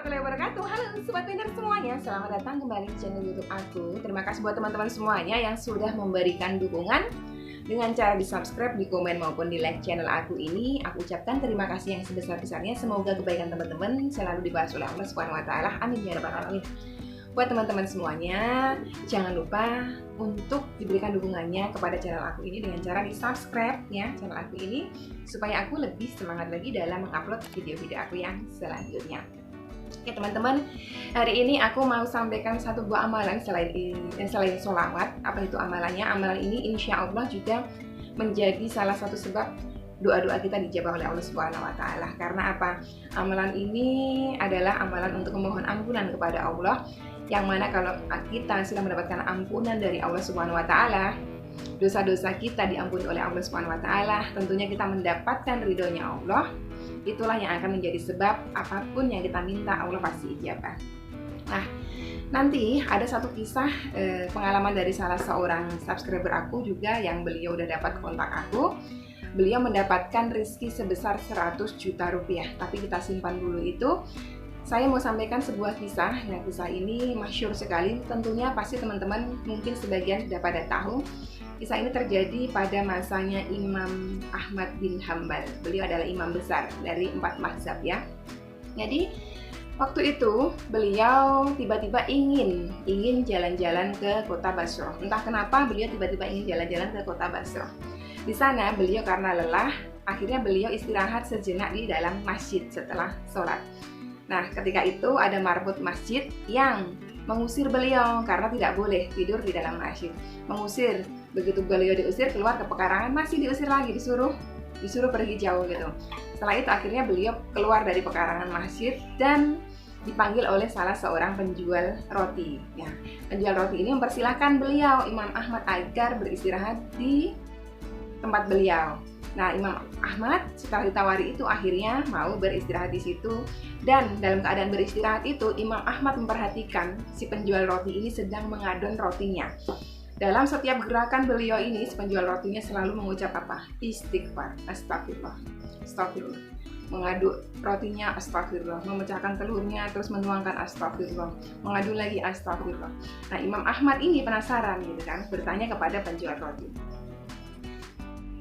warahmatullahi wabarakatuh. Halo Sobat Pinter semuanya, selamat datang kembali di channel YouTube aku. Terima kasih buat teman-teman semuanya yang sudah memberikan dukungan dengan cara di subscribe, di komen maupun di like channel aku ini. Aku ucapkan terima kasih yang sebesar-besarnya. Semoga kebaikan teman-teman selalu dibahas oleh Allah Subhanahu wa taala. Amin ya rabbal alamin. Buat teman-teman semuanya, jangan lupa untuk diberikan dukungannya kepada channel aku ini dengan cara di subscribe ya channel aku ini, supaya aku lebih semangat lagi dalam mengupload video-video aku yang selanjutnya. Oke teman-teman, hari ini aku mau sampaikan satu buah amalan selain sholawat. Apa itu amalannya? Amalan ini insya Allah juga menjadi salah satu sebab doa-doa kita dijabah oleh Allah Subhanahu wa taala. Karena apa? Amalan ini adalah amalan untuk memohon ampunan kepada Allah, yang mana kalau kita sudah mendapatkan ampunan dari Allah Subhanahu wa taala, dosa-dosa kita diampuni oleh Allah Subhanahu wa taala, tentunya kita mendapatkan ridhonya Allah. Itulah yang akan menjadi sebab apapun yang kita minta Allah pasti ijabah. Nah, nanti ada satu kisah pengalaman dari salah seorang subscriber aku juga yang beliau udah dapat kontak aku. Beliau mendapatkan rezeki sebesar 100 juta rupiah. Tapi kita simpan dulu itu. Saya mau sampaikan sebuah kisah. Yang kisah ini masyhur sekali. Tentunya pasti teman-teman mungkin sebagian sudah pada tahu. Kisah ini terjadi pada masanya Imam Ahmad bin Hambal. Beliau adalah imam besar dari 4 mazhab ya. Jadi waktu itu beliau tiba-tiba ingin jalan-jalan ke kota Basrah. Entah kenapa beliau tiba-tiba ingin jalan-jalan ke kota Basrah. Di sana beliau karena lelah, akhirnya beliau istirahat sejenak di dalam masjid setelah sholat. Nah, ketika itu ada marbot masjid yang mengusir beliau karena tidak boleh tidur di dalam masjid. Mengusir. Begitu beliau diusir keluar ke pekarangan, masih diusir lagi, disuruh pergi jauh gitu. Setelah itu akhirnya beliau keluar dari pekarangan masjid dan dipanggil oleh salah seorang penjual roti. Ya, penjual roti ini mempersilahkan beliau Imam Ahmad agar beristirahat di tempat beliau. Nah, Imam Ahmad setelah ditawari itu akhirnya mau beristirahat di situ. Dan dalam keadaan beristirahat itu, Imam Ahmad memperhatikan si penjual roti ini sedang mengadon rotinya. Dalam setiap gerakan beliau ini, si penjual rotinya selalu mengucap apa? Istighfar, astagfirullah, astagfirullah. Mengaduk rotinya, astagfirullah. Memecahkan telurnya, terus menuangkan astagfirullah. Mengaduk lagi, astagfirullah. Nah, Imam Ahmad ini penasaran gitu kan, bertanya kepada penjual roti.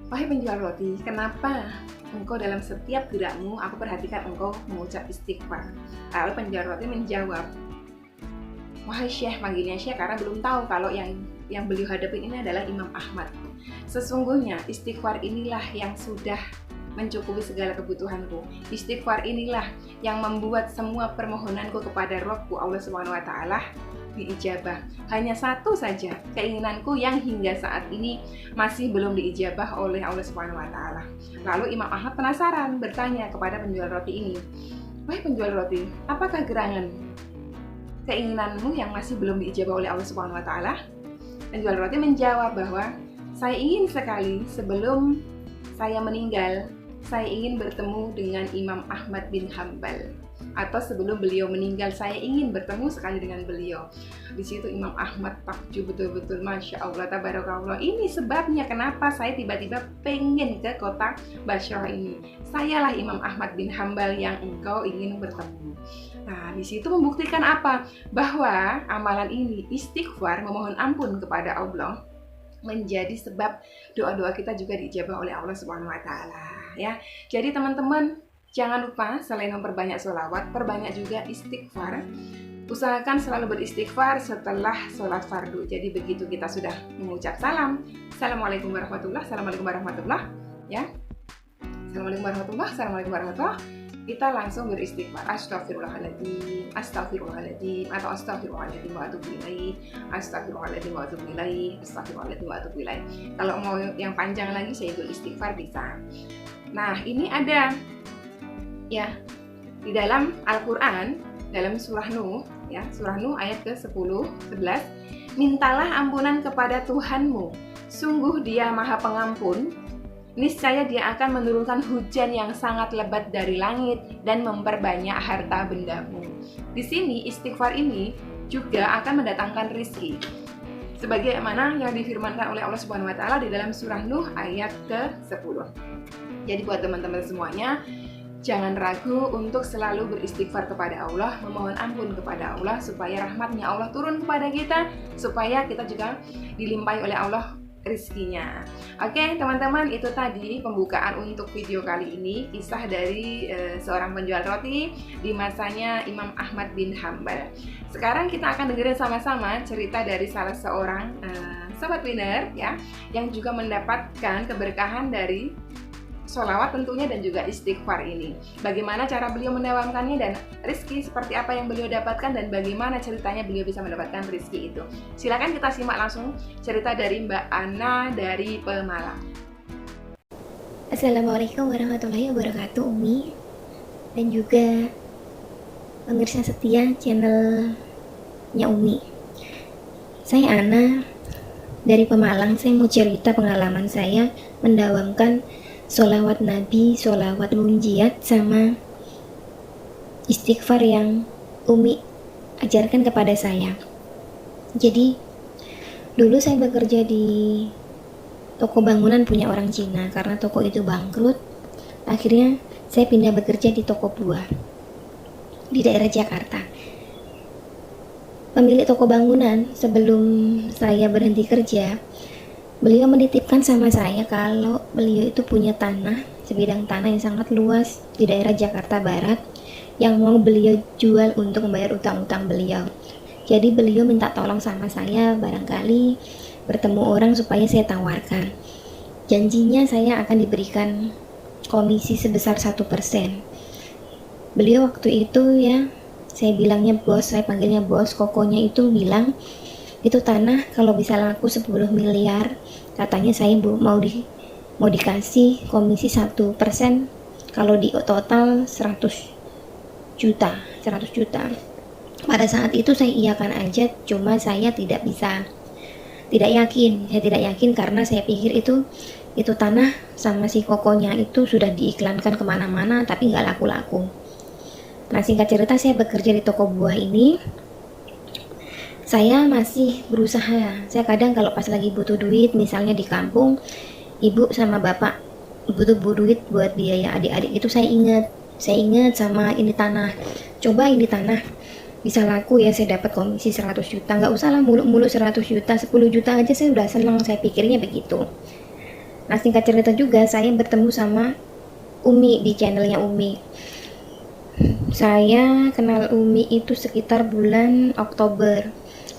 Wahai penjual roti, kenapa engkau dalam setiap gerakmu aku perhatikan engkau mengucap istighfar? Lalu penjual roti menjawab, wahai Syekh, manggilnya Syekh karena belum tahu kalau yang beliau hadapin ini adalah Imam Ahmad. Sesungguhnya istighfar inilah yang sudah mencukupi segala kebutuhanku. Istighfar inilah yang membuat semua permohonanku kepada Rabbku Allah Subhanahu wa taala diijabah. Hanya satu saja keinginanku yang hingga saat ini masih belum diijabah oleh Allah Subhanahu wa taala. Lalu Imam Ahmad penasaran bertanya kepada penjual roti ini, wahai penjual roti, apakah gerangan keinginanmu yang masih belum diijabah oleh Allah Subhanahu wa taala? Penjual roti menjawab bahwa saya ingin sekali sebelum saya meninggal, saya ingin bertemu dengan Imam Ahmad bin Hambal. Atau sebelum beliau meninggal, saya ingin bertemu sekali dengan beliau. Di situ Imam Ahmad takjub betul-betul, Masya Allah, tabarakallah. Ini sebabnya kenapa saya tiba-tiba pengen ke kota Basrah ini. Sayalah Imam Ahmad bin Hambal yang engkau ingin bertemu. Nah, di situ membuktikan apa? Bahwa amalan ini, istighfar, memohon ampun kepada Allah, menjadi sebab doa-doa kita juga diijabah oleh Allah Subhanahu wa taala ya. Jadi teman-teman, jangan lupa selain memperbanyak sholawat, perbanyak juga istighfar. Usahakan selalu beristighfar setelah sholat fardu. Jadi begitu kita sudah mengucap salam, Assalamualaikum warahmatullahi, Assalamualaikum warahmatullahi ya. Assalamualaikum warahmatullahi, Assalamualaikum warahmatullahi. Kita langsung beristighfar, astagfirullahaladzim, astagfirullahaladzim, atau astagfirullahaladzim wa atubu ilaih, astagfirullahaladzim wa atubu ilaih, astagfirullahaladzim wa atubu ilaih. Kalau mau yang panjang lagi, Sayyidul Istighfar bisa. Nah, ini ada ya di dalam Al-Quran, dalam surah Nuh ya, surah Nuh ayat ke-10, 11, mintalah ampunan kepada Tuhanmu, sungguh Dia Maha Pengampun. Niscaya Dia akan menurunkan hujan yang sangat lebat dari langit dan memperbanyak harta bendamu. Di sini istighfar ini juga akan mendatangkan rizki, sebagaimana yang difirmankan oleh Allah Subhanahu wa taala di dalam surah Nuh ayat ke-10. Jadi buat teman-teman semuanya, Jangan ragu untuk selalu beristighfar kepada Allah, memohon ampun kepada Allah supaya rahmatnya Allah turun kepada kita, supaya kita juga dilimpahi oleh Allah rezekinya. Oke teman-teman, itu tadi pembukaan untuk video kali ini, kisah dari seorang penjual roti di masanya Imam Ahmad bin Hambal. Sekarang kita akan dengerin sama-sama cerita dari salah seorang sobat winner ya, yang juga mendapatkan keberkahan dari sholawat tentunya dan juga istighfar ini. Bagaimana cara beliau mendawamkannya dan rezeki seperti apa yang beliau dapatkan dan bagaimana ceritanya beliau bisa mendapatkan rezeki itu. Silakan kita simak langsung cerita dari Mbak Ana dari Pemalang. Assalamualaikum warahmatullahi wabarakatuh, Umi dan juga pemirsa setia channelnya Umi. Saya Ana dari Pemalang. Saya mau cerita pengalaman saya mendawamkan sholawat Nabi, sholawat munjiat, sama istighfar yang Umi ajarkan kepada saya. Jadi dulu saya bekerja di toko bangunan punya orang Cina. Karena toko itu bangkrut, akhirnya saya pindah bekerja di toko buah di daerah Jakarta. Pemilik toko bangunan sebelum saya berhenti kerja, beliau menitipkan sama saya kalau beliau itu punya tanah, sebidang tanah yang sangat luas di daerah Jakarta Barat yang mau beliau jual untuk membayar utang-utang beliau. Jadi beliau minta tolong sama saya, barangkali bertemu orang supaya saya tawarkan. Janjinya saya akan diberikan komisi sebesar 1%. Beliau waktu itu ya, saya bilangnya bos, saya panggilnya bos, kokonya itu bilang, itu tanah kalau bisa laku 10 miliar, katanya saya mau dikasih komisi 1%, kalau di total 100 juta. Pada saat itu saya iyakan aja, cuma saya tidak yakin karena saya pikir itu tanah sama si kokonya itu sudah diiklankan kemana-mana tapi nggak laku-laku. Nah singkat cerita, saya bekerja di toko buah ini. Saya masih berusaha. Saya kadang kalau pas lagi butuh duit, misalnya di kampung, ibu sama bapak butuh duit buat biaya adik-adik itu, saya ingat sama ini tanah. Coba ini tanah bisa laku ya, saya dapat komisi 100 juta. Nggak usah lah muluk-muluk 100 juta, 10 juta aja saya udah senang, saya pikirnya begitu. Nah singkat cerita juga, saya bertemu sama Umi di channelnya Umi. Saya kenal Umi itu sekitar bulan Oktober.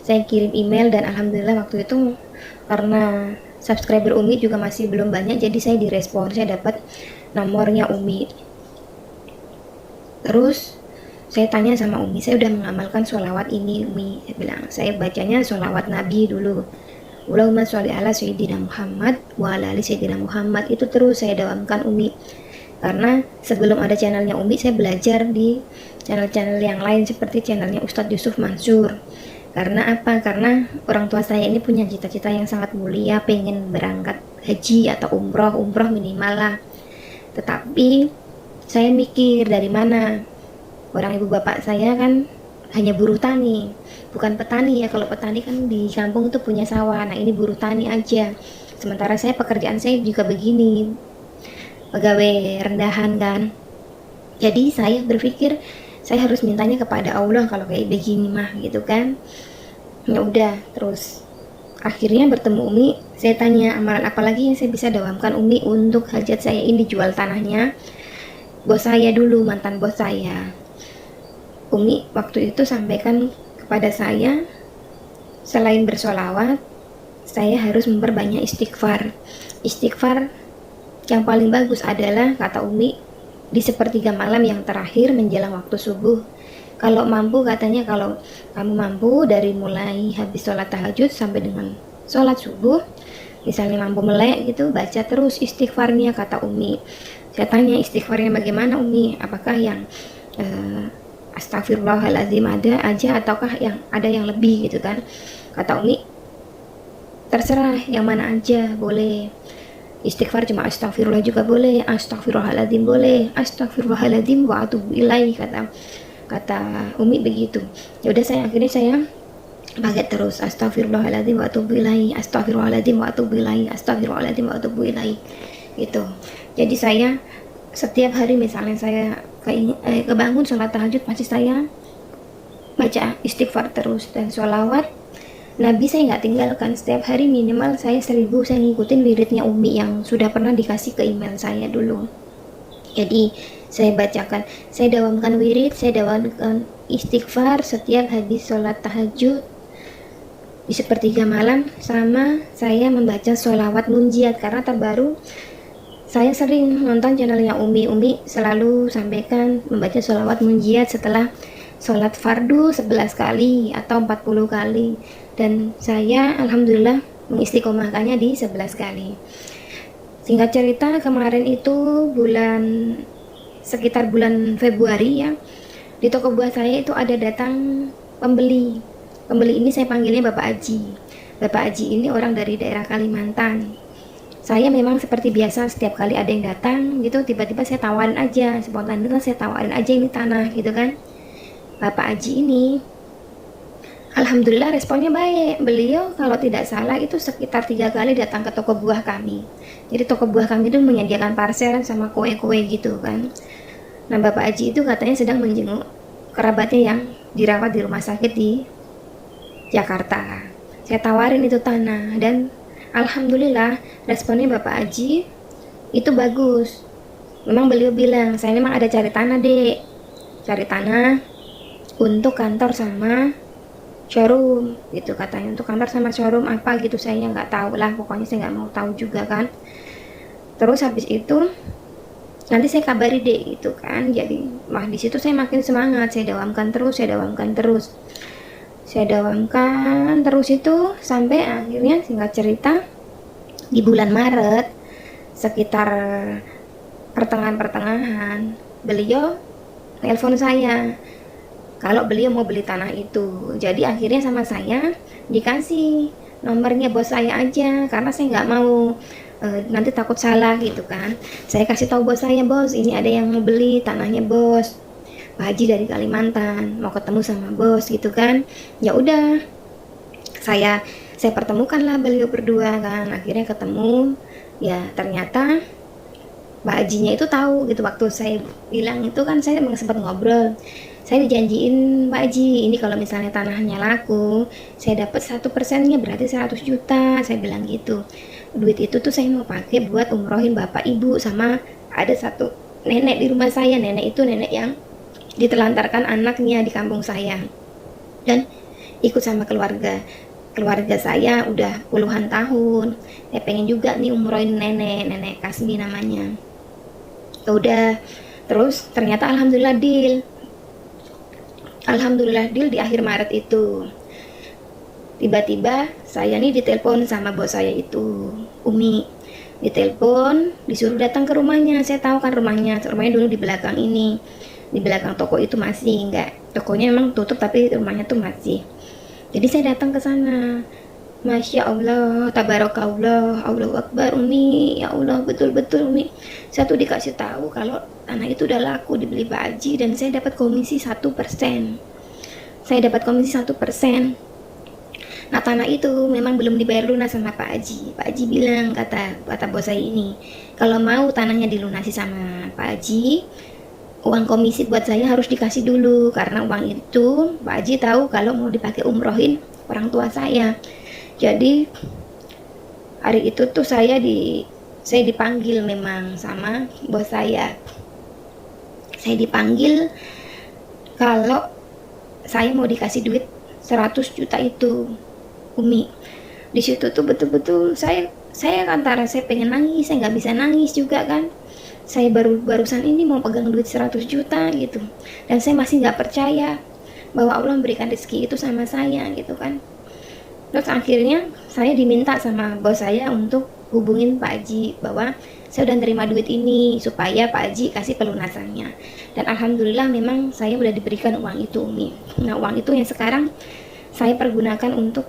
Saya kirim email dan alhamdulillah waktu itu karena subscriber Umi juga masih belum banyak, jadi saya direspon, saya dapat nomornya Umi. Terus saya tanya sama Umi, saya udah mengamalkan sholawat ini Umi. Saya bilang, saya bacanya sholawat Nabi dulu, Allahumma sholli ala sayyidina Muhammad wa ala ali sayyidina Muhammad. Itu terus saya dawamkan Umi. Karena sebelum ada channelnya Umi, saya belajar di channel-channel yang lain seperti channelnya Ustadz Yusuf Mansur. Karena apa? Karena orang tua saya ini punya cita-cita yang sangat mulia, pengen berangkat haji atau umroh minimal lah. Tetapi saya mikir dari mana? Orang ibu bapak saya kan hanya buruh tani, bukan petani ya. Kalau petani kan di kampung tuh punya sawah. Nah ini buruh tani aja. Sementara saya pekerjaan saya juga begini, pegawai rendahan kan. Jadi saya berpikir saya harus mintanya kepada Allah kalau kayak begini mah gitu kan. Ya udah, terus akhirnya bertemu Umi. Saya tanya amalan apa lagi yang saya bisa dawamkan Umi untuk hajat saya ini, jual tanahnya bos saya dulu, mantan bos saya. Umi waktu itu sampaikan kepada saya, selain bersolawat, saya harus memperbanyak istighfar. Istighfar yang paling bagus adalah, kata Umi, di sepertiga malam yang terakhir menjelang waktu subuh. Kalau mampu, katanya kalau kamu mampu dari mulai habis sholat tahajud sampai dengan sholat subuh, misalnya mampu melek gitu, baca terus istighfarnya, kata Umi. Saya tanya istighfarnya bagaimana Umi, apakah yang astagfirullahaladzim ada aja ataukah yang ada yang lebih gitu kan. Kata Umi, terserah yang mana aja boleh. Istighfar cuma astagfirullah juga boleh, astagfirullahaladzim boleh, astagfirullahaladzim wa atubu ilaih, kata Umi begitu. Ya udah, akhirnya saya pakai terus astagfirullahaladzim wa atubu ilaih, astagfirullahaladzim wa atubu ilaih, astagfirullahaladzim wa atubu ilaih gitu. Jadi saya setiap hari misalnya saya kebangun sholat tahajud, pasti saya baca istighfar terus dan sholawat Nabi. Saya nggak tinggalkan, setiap hari minimal saya 1000. Saya ngikutin wiridnya Umi yang sudah pernah dikasih ke email saya dulu. Jadi saya bacakan, saya dawamkan wirid, saya dawamkan istighfar setiap habis sholat tahajud di sepertiga malam, sama saya membaca sholawat munjiat. Karena terbaru saya sering nonton channelnya Umi selalu sampaikan membaca sholawat munjiat setelah sholat fardu 11 kali atau 40 kali, dan saya alhamdulillah mengistiqomahkannya di 11 kali. Singkat cerita, kemarin itu sekitar bulan Februari ya, di toko buah saya itu ada datang pembeli ini saya panggilnya Bapak Aji ini orang dari daerah Kalimantan. Saya memang seperti biasa, setiap kali ada yang datang gitu, tiba-tiba saya tawarin aja, spontanitas saya tawarin aja ini tanah gitu kan. Bapak Aji ini alhamdulillah responnya baik. Beliau kalau tidak salah itu sekitar 3 kali datang ke toko buah kami. Jadi toko buah kami itu menyediakan parcel sama kue-kue gitu kan. Nah, Bapak Aji itu katanya sedang menjenguk kerabatnya yang dirawat di rumah sakit di Jakarta. Saya tawarin itu tanah dan alhamdulillah responnya Bapak Aji itu bagus. Memang beliau bilang, saya memang ada cari tanah dek, cari tanah untuk kantor sama showroom gitu katanya. Untuk kantor sama showroom apa gitu saya nggak tahu lah, pokoknya saya nggak mau tahu juga kan. Terus habis itu nanti saya kabari dek gitu kan. Jadi di situ saya makin semangat, saya dawamkan terus itu sampai akhirnya singkat cerita di bulan Maret sekitar pertengahan beliau telepon saya kalau beliau mau beli tanah itu. Jadi akhirnya sama saya dikasih nomornya bos saya aja, karena saya nggak mau nanti takut salah gitu kan. Saya kasih tahu bos saya, bos ini ada yang mau beli tanahnya bos, Pak Haji dari Kalimantan, mau ketemu sama bos gitu kan. Ya udah, saya pertemukan lah beliau berdua kan. Akhirnya ketemu, ya ternyata Pak Hajinya itu tahu gitu. Waktu saya bilang itu kan saya sempat ngobrol, saya dijanjiin Pak Haji ini kalau misalnya tanahnya laku saya dapat 1%-nya berarti 100 juta, saya bilang gitu. Duit itu tuh saya mau pakai buat umrohin bapak ibu, sama ada satu nenek di rumah saya. Nenek itu nenek yang ditelantarkan anaknya di kampung saya dan ikut sama keluarga saya udah puluhan tahun. Saya pengen juga nih umrohin nenek Kasmi namanya. Ya udah, terus ternyata alhamdulillah deal di akhir Maret itu. Tiba-tiba saya nih ditelepon sama bos saya itu, Umi, ditelepon disuruh datang ke rumahnya. Saya tahu kan rumahnya dulu di belakang ini, di belakang toko itu masih enggak, tokonya memang tutup tapi rumahnya tuh masih. Jadi saya datang ke sana. Masya Allah, tabarakallah, Allahu Akbar Umi, ya Allah, betul-betul Umi. Saya tuh dikasih tahu kalau tanah itu udah laku dibeli Pak Haji dan saya dapat komisi 1%. Nah, tanah itu memang belum dibayar lunas sama Pak Haji. Pak Haji bilang, kata bos saya ini, kalau mau tanahnya dilunasi sama Pak Haji, uang komisi buat saya harus dikasih dulu, karena uang itu Pak Haji tahu kalau mau dipakai umrohin orang tua saya. Jadi hari itu tuh saya dipanggil memang sama bos saya. Saya dipanggil kalau saya mau dikasih duit 100 juta itu, Umi. Di situ tuh betul-betul saya antara saya pengen nangis, saya nggak bisa nangis juga kan. Saya barusan ini mau pegang duit 100 juta gitu, dan saya masih nggak percaya bahwa Allah memberikan rezeki itu sama saya gitu kan. Terus akhirnya saya diminta sama bos saya untuk hubungin Pak Haji bahwa saya udah terima duit ini supaya Pak Haji kasih pelunasannya. Dan alhamdulillah memang saya udah diberikan uang itu, Umi. Nah, uang itu yang sekarang saya pergunakan untuk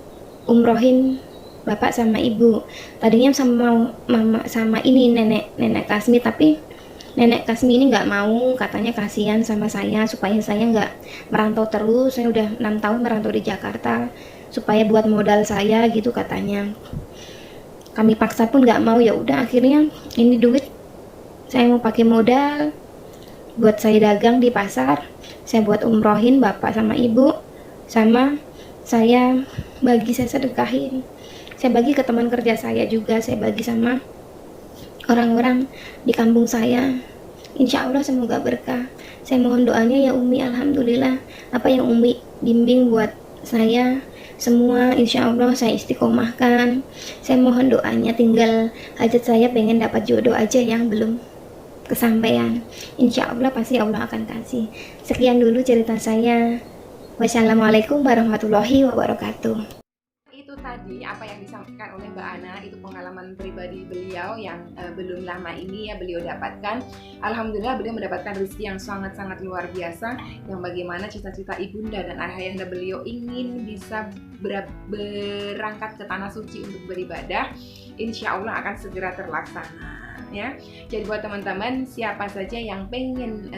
umrohin bapak sama ibu. Tadinya sama mama sama ini nenek Kasmi, tapi nenek Kasmi ini nggak mau, katanya kasihan sama saya supaya saya nggak merantau terus. Saya udah 6 tahun merantau di Jakarta, supaya buat modal saya gitu katanya. Kami paksa pun nggak mau. Ya udah, akhirnya ini duit saya mau pakai modal buat saya dagang di pasar, saya buat umrohin bapak sama ibu, sama saya sedekahin, saya bagi ke teman kerja saya juga, saya bagi sama orang-orang di kampung saya. Insya Allah semoga berkah. Saya mohon doanya ya Umi. Alhamdulillah apa yang Umi bimbing buat saya semua insya Allah saya istiqomahkan. Saya mohon doanya, tinggal hajat saya pengen dapat jodoh aja yang belum kesampaian. Insya Allah pasti Allah akan kasih. Sekian dulu cerita saya. Wassalamualaikum warahmatullahi wabarakatuh. Itu tadi apa yang disampaikan oleh Mbak Ana, itu pengalaman pribadi beliau yang belum lama ini ya beliau dapatkan. Alhamdulillah beliau mendapatkan rezeki yang sangat-sangat luar biasa, yang bagaimana cita-cita ibunda dan ayahanda beliau ingin bisa berangkat ke tanah suci untuk beribadah, insya Allah akan segera terlaksana ya. Jadi buat teman-teman siapa saja yang pengen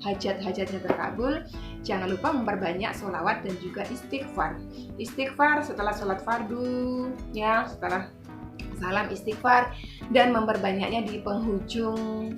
hajat-hajatnya terkabul, jangan lupa memperbanyak sholawat dan juga istighfar. Istighfar setelah sholat fardu, ya, setelah salam istighfar, dan memperbanyaknya di penghujung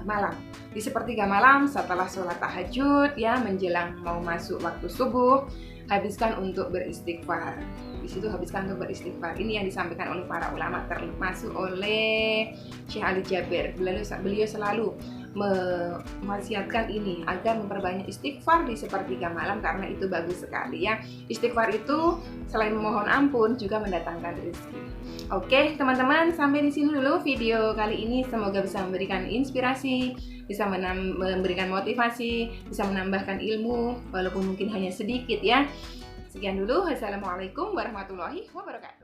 malam, di sepertiga malam setelah sholat tahajud, ya, menjelang mau masuk waktu subuh, habiskan untuk beristighfar. Di situ habiskan untuk beristighfar. Ini yang disampaikan oleh para ulama, termasuk oleh Syekh Ali Jabir. Beliau selalu mewasiatkan ini agar memperbanyak istighfar di sepertiga malam, karena itu bagus sekali ya. Istighfar itu selain memohon ampun juga mendatangkan rezeki. Oke teman-teman, sampai di sini dulu video kali ini. Semoga bisa memberikan inspirasi, bisa memberikan motivasi, bisa menambahkan ilmu walaupun mungkin hanya sedikit ya. Sekian dulu. Wassalamualaikum warahmatullahi wabarakatuh.